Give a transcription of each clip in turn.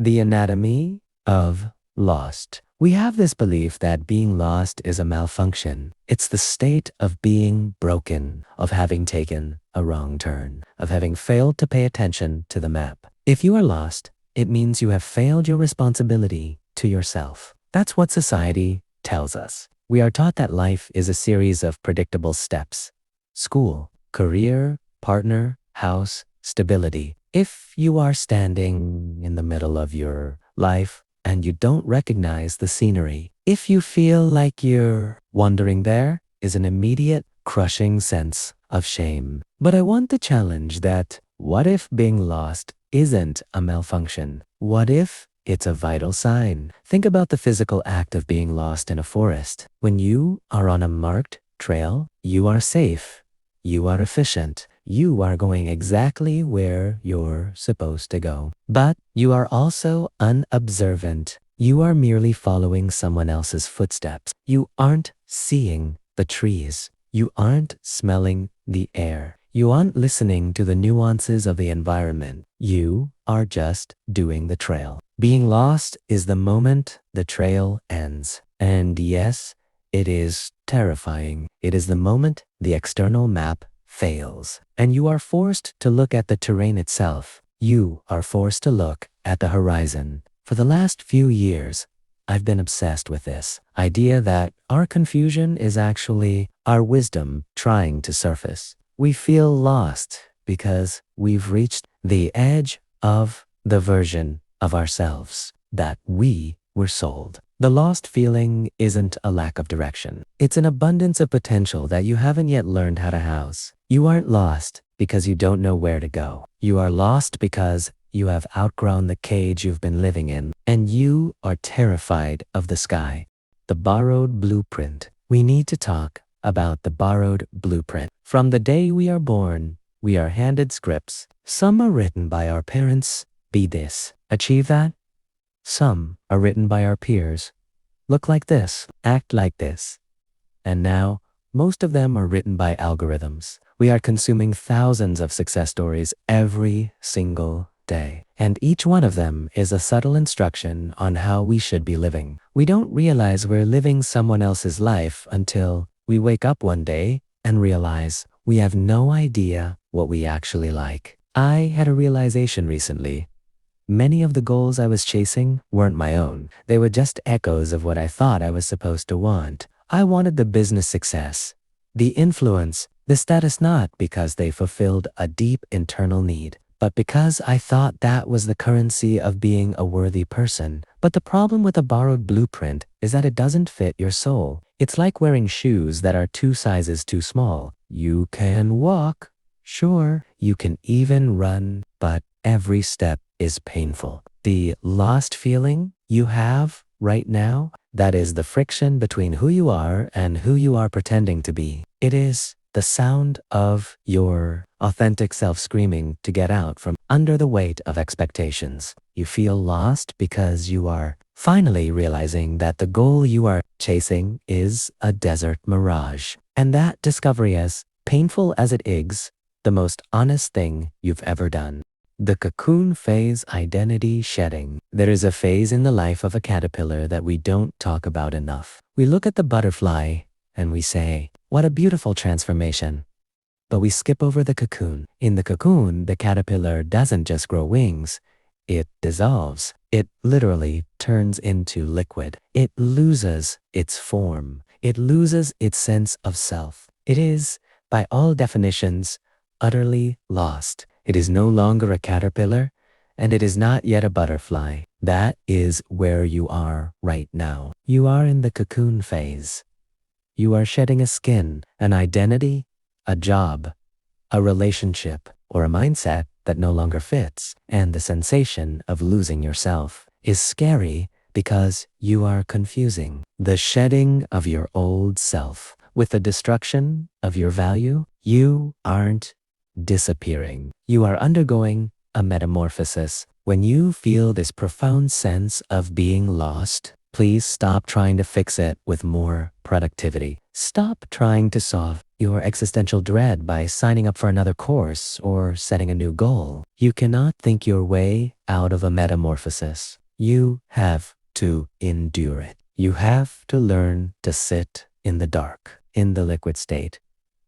The anatomy of lost. We have this belief that being lost is a malfunction. It's the state of being broken, of having taken a wrong turn, of having failed to pay attention to the map. If you are lost, it means you have failed your responsibility to yourself. That's what society tells us. We are taught that life is a series of predictable steps. School, career, partner, house, stability. If you are standing in the middle of your life and you don't recognize the scenery, if you feel like you're wandering, there is an immediate, crushing sense of shame. But I want to challenge that. What if being lost isn't a malfunction? What if it's a vital sign? Think about the physical act of being lost in a forest. When you are on a marked trail, you are safe, you are efficient, you are going exactly where you're supposed to go. But you are also unobservant. You are merely following someone else's footsteps. You aren't seeing the trees. You aren't smelling the air. You aren't listening to the nuances of the environment. You are just doing the trail. Being lost is the moment the trail ends. And yes, it is terrifying. It is the moment the external map fails, and you are forced to look at the terrain itself. You are forced to look at the horizon. For the last few years, I've been obsessed with this idea that our confusion is actually our wisdom trying to surface. We feel lost because we've reached the edge of the version of ourselves that we were sold. The lost feeling isn't a lack of direction. It's an abundance of potential that you haven't yet learned how to house. You aren't lost because you don't know where to go. You are lost because you have outgrown the cage you've been living in, and you are terrified of the sky. The borrowed blueprint. We need to talk about the borrowed blueprint. From the day we are born, we are handed scripts. Some are written by our parents. Be this, achieve that. Some are written by our peers. Look like this, act like this. And now, most of them are written by algorithms. We are consuming thousands of success stories every single day. And each one of them is a subtle instruction on how we should be living. We don't realize we're living someone else's life until we wake up one day and realize we have no idea what we actually like. I had a realization recently. Many of the goals I was chasing weren't my own. They were just echoes of what I thought I was supposed to want. I wanted the business success, the influence, the status, not because they fulfilled a deep internal need, but because I thought that was the currency of being a worthy person. But the problem with a borrowed blueprint is that it doesn't fit your soul. It's like wearing shoes that are 2 sizes too small. You can walk, sure, you can even run, but every step is painful. The lost feeling you have right now, that is the friction between who you are and who you are pretending to be. It is the sound of your authentic self screaming to get out from under the weight of expectations. You feel lost because you are finally realizing that the goal you are chasing is a desert mirage. And that discovery, as painful as it is, the most honest thing you've ever done. The cocoon phase, identity shedding. There is a phase in the life of a caterpillar that we don't talk about enough. We look at the butterfly and we say, what a beautiful transformation. But we skip over the cocoon. In the cocoon, the caterpillar doesn't just grow wings, it dissolves. It literally turns into liquid. It loses its form. It loses its sense of self. It is, by all definitions, utterly lost. It is no longer a caterpillar, and it is not yet a butterfly. That is where you are right now. You are in the cocoon phase. You are shedding a skin, an identity, a job, a relationship, or a mindset that no longer fits. And the sensation of losing yourself is scary because you are confusing the shedding of your old self with the destruction of your value. You aren't disappearing. You are undergoing a metamorphosis. When you feel this profound sense of being lost, Please stop trying to fix it with more productivity. Stop trying to solve your existential dread by signing up for another course or setting a new goal. You cannot think your way out of a metamorphosis. You have to endure it. You have to learn to sit in the dark, in the liquid state,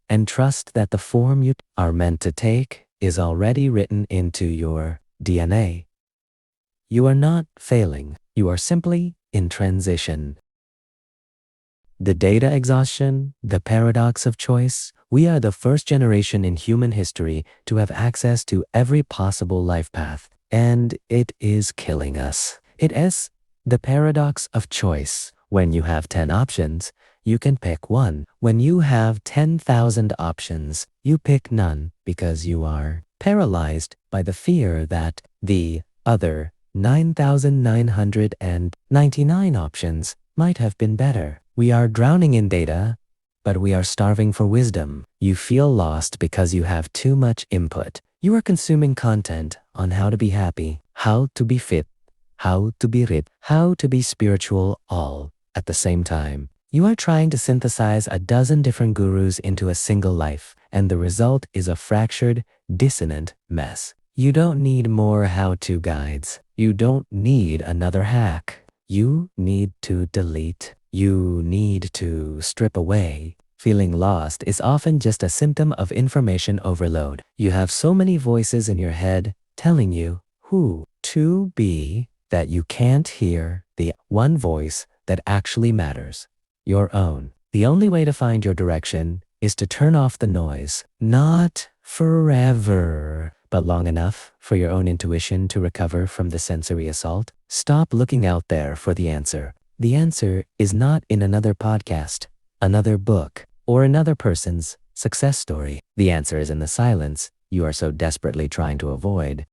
and trust that the form you are meant to take is already written into your DNA. You are not failing. You are simply in transition. The data exhaustion, the paradox of choice. We are the first generation in human history to have access to every possible life path, and it is killing us. It is the paradox of choice. When you have 10 options, you can pick one. When you have 10,000 options, you pick none because you are paralyzed by the fear that the other 9,999 options might have been better. We are drowning in data, but we are starving for wisdom. You feel lost because you have too much input. You are consuming content on how to be happy, how to be fit, how to be rich, how to be spiritual, all at the same time. You are trying to synthesize a dozen different gurus into a single life, and the result is a fractured, dissonant mess. You don't need more how-to guides. You don't need another hack. You need to delete. You need to strip away. Feeling lost is often just a symptom of information overload. You have so many voices in your head telling you who to be that you can't hear the one voice that actually matters, your own. The only way to find your direction is to turn off the noise, not forever, but long enough for your own intuition to recover from the sensory assault. Stop looking out there for the answer. The answer is not in another podcast, another book, or another person's success story. The answer is in the silence you are so desperately trying to avoid.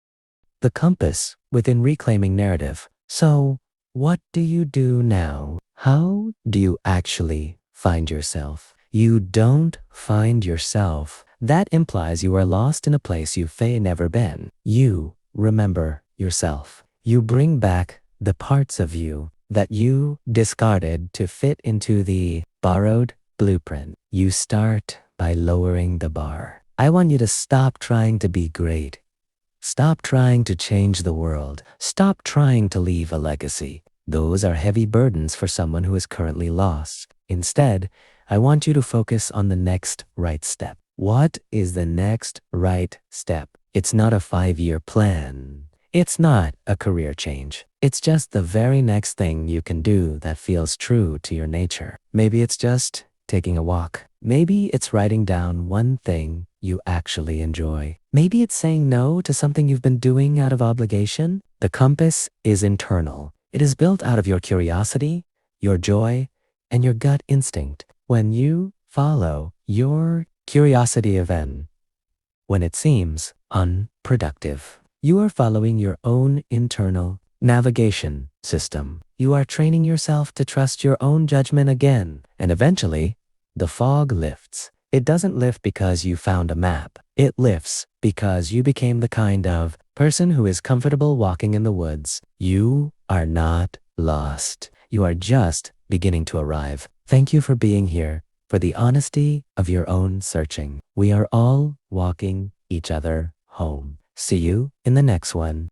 The compass within reclaiming narrative. So, what do you do now? How do you actually find yourself? You don't find yourself. That implies you are lost in a place you've never been. You remember yourself. You bring back the parts of you that you discarded to fit into the borrowed blueprint. You start by lowering the bar. I want you to stop trying to be great. Stop trying to change the world. Stop trying to leave a legacy. Those are heavy burdens for someone who is currently lost. Instead, I want you to focus on the next right step. What is the next right step? It's not a 5-year plan. It's not a career change. It's just the very next thing you can do that feels true to your nature. Maybe it's just taking a walk. Maybe it's writing down one thing you actually enjoy. Maybe it's saying no to something you've been doing out of obligation. The compass is internal. It is built out of your curiosity, your joy, and your gut instinct. When you follow your curiosity event, when it seems unproductive, you are following your own internal navigation system. You are training yourself to trust your own judgment again, and eventually, the fog lifts. It doesn't lift because you found a map. It lifts because you became the kind of person who is comfortable walking in the woods. You are not lost. You are just beginning to arrive. Thank you for being here, for the honesty of your own searching. We are all walking each other home. See you in the next one.